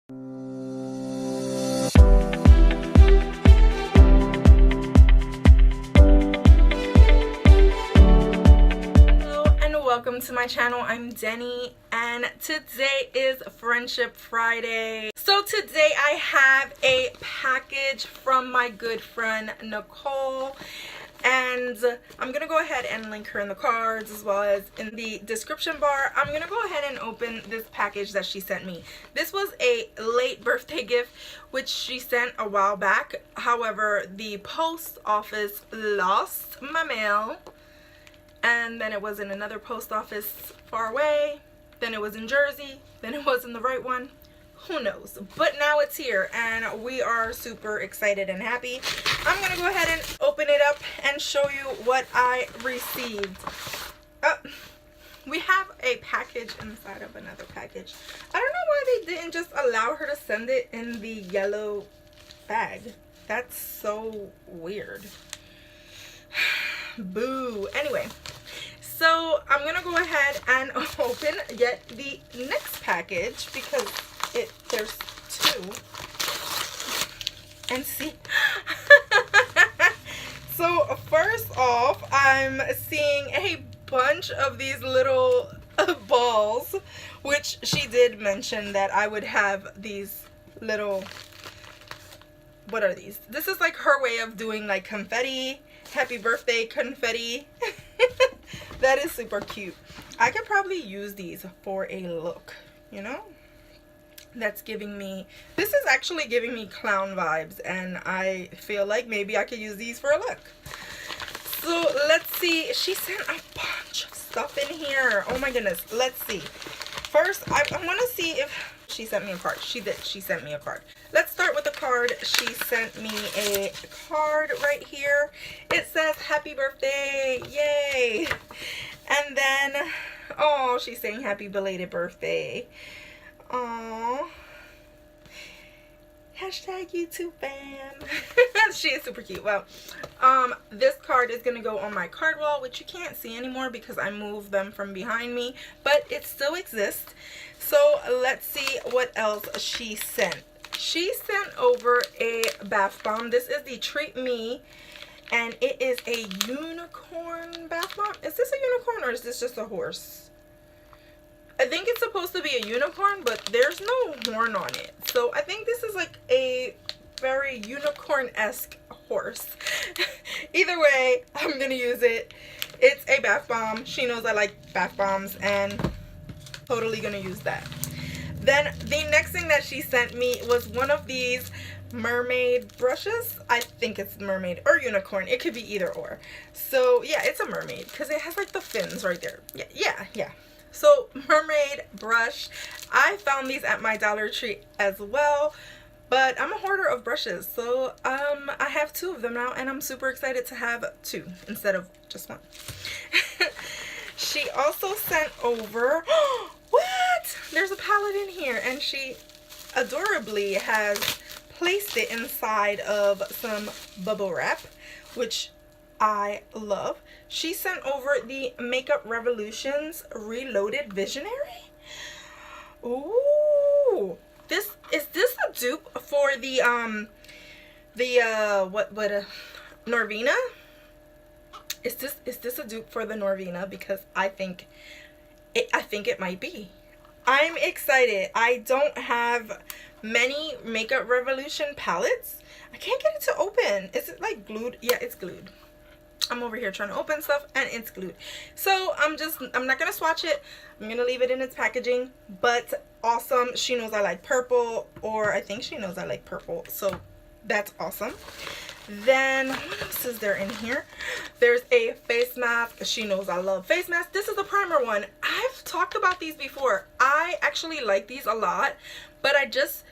Welcome to my channel. I'm Denny and today is Friendship Friday. So today I have a package from my good friend Nicole, and I'm gonna go ahead and link her in the cards as well as in the description bar. I'm gonna go ahead and open this package that she sent me. This was a late birthday gift which she sent a while back. However, the post office lost my mail, and then it was in another post office far away, then it was in Jersey, then it wasn't the right one, who knows. But now it's here and we are super excited and happy. I'm gonna go ahead and open it up and show you what I received. We have a package inside of another package. I don't know why they didn't just allow her to send it in the yellow bag. That's so weird. Boo. Anyway, so I'm gonna go ahead and open yet the next package because there's two, and see. So first off, I'm seeing a bunch of these little balls, which she did mention that I would have these little, what are these? This is like her way of doing like confetti. Happy birthday confetti. That is super cute. I could probably use these for a look, you know? That's giving me, this is actually giving me clown vibes, and I feel like maybe I could use these for a look. So let's see. She sent a bunch of stuff in here. Oh my goodness. Let's see. First, I want to see if she sent me a card. She did. She sent me a card. Let's start with the card. She sent me a card right here. It says happy birthday. Yay. And then, oh, she's saying happy belated birthday. Aww. Hashtag YouTube fam. She is super cute. Well, this card is gonna go on my card wall, which you can't see anymore because I moved them from behind me, but it still exists. So let's see what else she sent. She sent over a bath bomb. This is the Treat Me, and it is a unicorn bath bomb. Is this a unicorn or is this just a horse? I think it's supposed to be a unicorn, but there's no horn on it. So I think this is like a very unicorn-esque horse. Either way, I'm gonna use it. It's a bath bomb. She knows I like bath bombs and totally gonna use that. Then the next thing that she sent me was one of these mermaid brushes. I think it's mermaid or unicorn. It could be either or. So yeah, it's a mermaid because it has like the fins right there. Yeah. So mermaid brush. I found these at my Dollar Tree as well, but I'm a hoarder of brushes, so I have two of them now, and I'm super excited to have two instead of just one. She also sent over what? There's a palette in here, and she adorably has placed it inside of some bubble wrap, which I love. She sent over the Makeup Revolutions Reloaded Visionary. Ooh, is this a dupe for the Norvina? Is this a dupe for the Norvina? Because I think it might be. I'm excited. I don't have many Makeup Revolution palettes. I can't get it to open. Is it like glued? Yeah, it's glued. I'm over here trying to open stuff and it's glued. So I'm not gonna swatch it. I'm gonna leave it in its packaging. But awesome. She knows I like purple, or I think she knows I like purple, so that's awesome. Then what else is there in here? There's a face mask. She knows I love face masks. This is a primer one. I've talked about these before. I actually like these a lot, but I just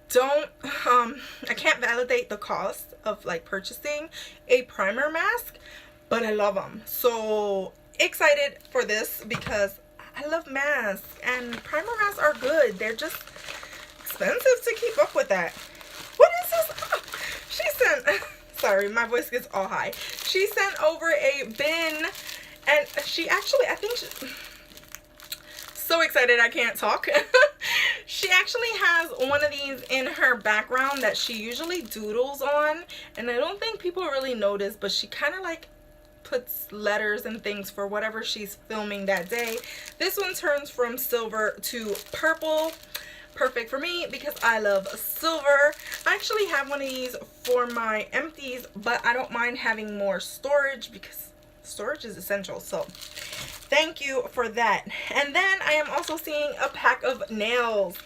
don't I can't validate the cost of like purchasing a primer mask, but I love them. So excited for this because I love masks, and primer masks are good. They're just expensive to keep up with that. What is this? Oh, she sent sorry, my voice gets all high. She sent over a bin, and she actually, I think she, so excited I can't talk. She actually has one of these in her background that she usually doodles on, and I don't think people really notice, but she kind of like puts letters and things for whatever she's filming that day. This one turns from silver to purple. Perfect for me because I love silver. I actually have one of these for my empties, but I don't mind having more storage because storage is essential. So thank you for that. And then I am also seeing a pack of nails.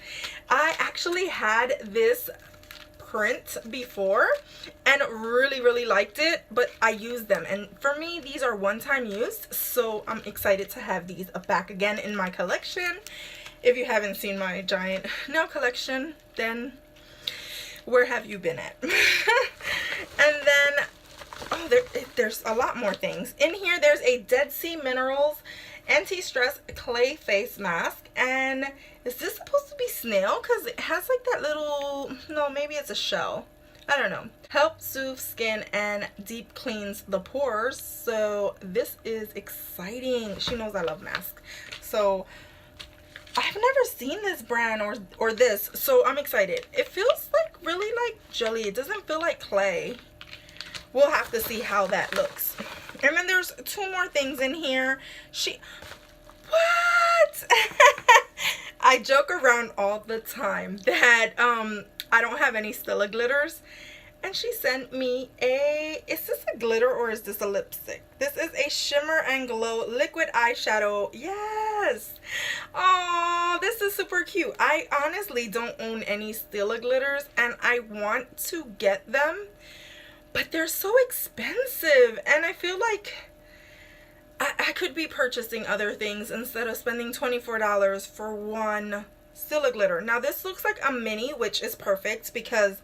I actually had this print before and really liked it, but I used them, and for me these are one-time use, so I'm excited to have these back again in my collection. If you haven't seen my giant nail collection, then where have you been at? And then oh, there's a lot more things in here. There's a Dead Sea Minerals anti-stress clay face mask, and is this supposed to be snail? Because it has like that little, no, maybe it's a shell, I don't know. Helps soothe skin and deep cleans the pores, so this is exciting. She knows I love masks, so I've never seen this brand or this, so I'm excited. It feels like really like jelly. It doesn't feel like clay. We'll have to see how that looks. And then there's two more things in here. What? I joke around all the time that I don't have any Stila glitters. And she sent me is this a glitter or is this a lipstick? This is a Shimmer and Glow liquid eyeshadow. Yes. Oh, this is super cute. I honestly don't own any Stila glitters and I want to get them, but they're so expensive, and I feel like I could be purchasing other things instead of spending $24 for one Stila glitter. Now this looks like a mini, which is perfect because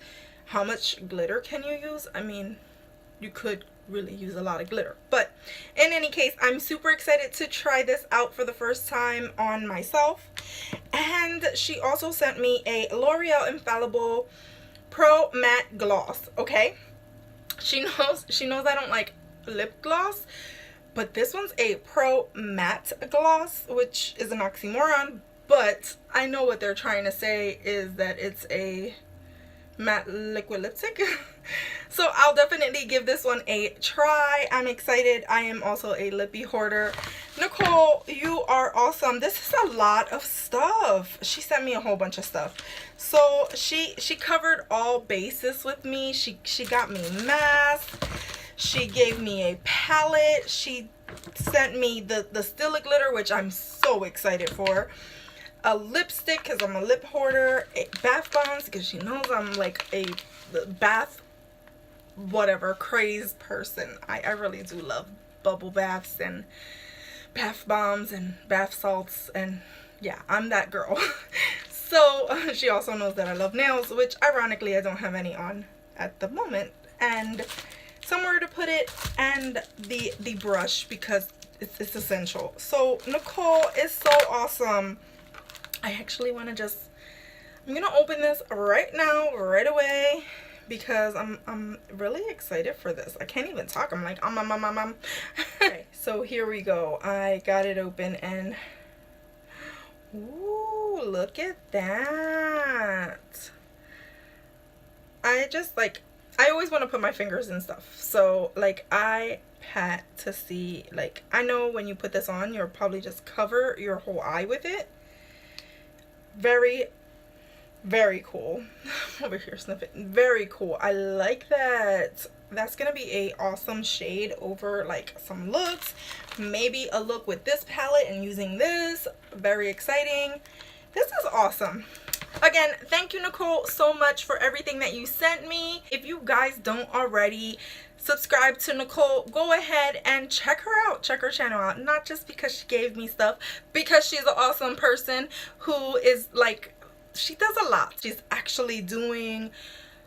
how much glitter can you use? I mean, you could really use a lot of glitter. But in any case, I'm super excited to try this out for the first time on myself. And she also sent me a L'Oreal Infallible Pro Matte Gloss. Okay, she knows I don't like lip gloss, but this one's a Pro Matte Gloss, which is an oxymoron, but I know what they're trying to say is that it's a matte liquid lipstick. So I'll definitely give this one a try. I'm excited. I am also a lippy hoarder. Nicole, you are awesome. This is a lot of stuff. She sent me a whole bunch of stuff. So she covered all bases with me. She got me masks. She gave me a palette. She sent me the Stila glitter, which I'm so excited for. A lipstick because I'm a lip hoarder, bath bombs because she knows I'm like a bath whatever crazed person. I really do love bubble baths and bath bombs and bath salts, and yeah, I'm that girl. So she also knows that I love nails, which ironically I don't have any on at the moment, and somewhere to put it, and the brush because it's essential. So Nicole is so awesome. I actually want to I'm gonna open this right now, right away, because I'm really excited for this. I can't even talk. I'm like, Okay, so here we go. I got it open, and ooh, look at that. I just like, I always want to put my fingers in stuff, so like I had to see, like, I know when you put this on, you'll probably just cover your whole eye with it. Very cool. Over here sniffing. Very cool. I like that. That's gonna be a awesome shade over like some looks, maybe a look with this palette and using this. Very exciting. This is awesome. Again, thank you, Nicole, so much for everything that you sent me. If you guys don't already subscribe to Nicole, go ahead and check her out. Check her channel out. Not just because she gave me stuff, because she's an awesome person who is like, she does a lot. She's actually doing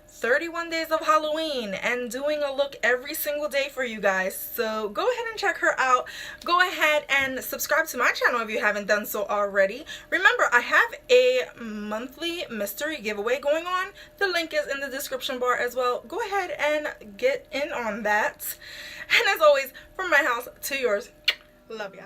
31 days of Halloween and doing a look every single day for you guys. So go ahead and check her out. Go ahead and subscribe to my channel if you haven't done so already. Remember, I have a monthly mystery giveaway going on. The link is in the description bar as well. Go ahead and get in on that. And as always, from my house to yours, love ya.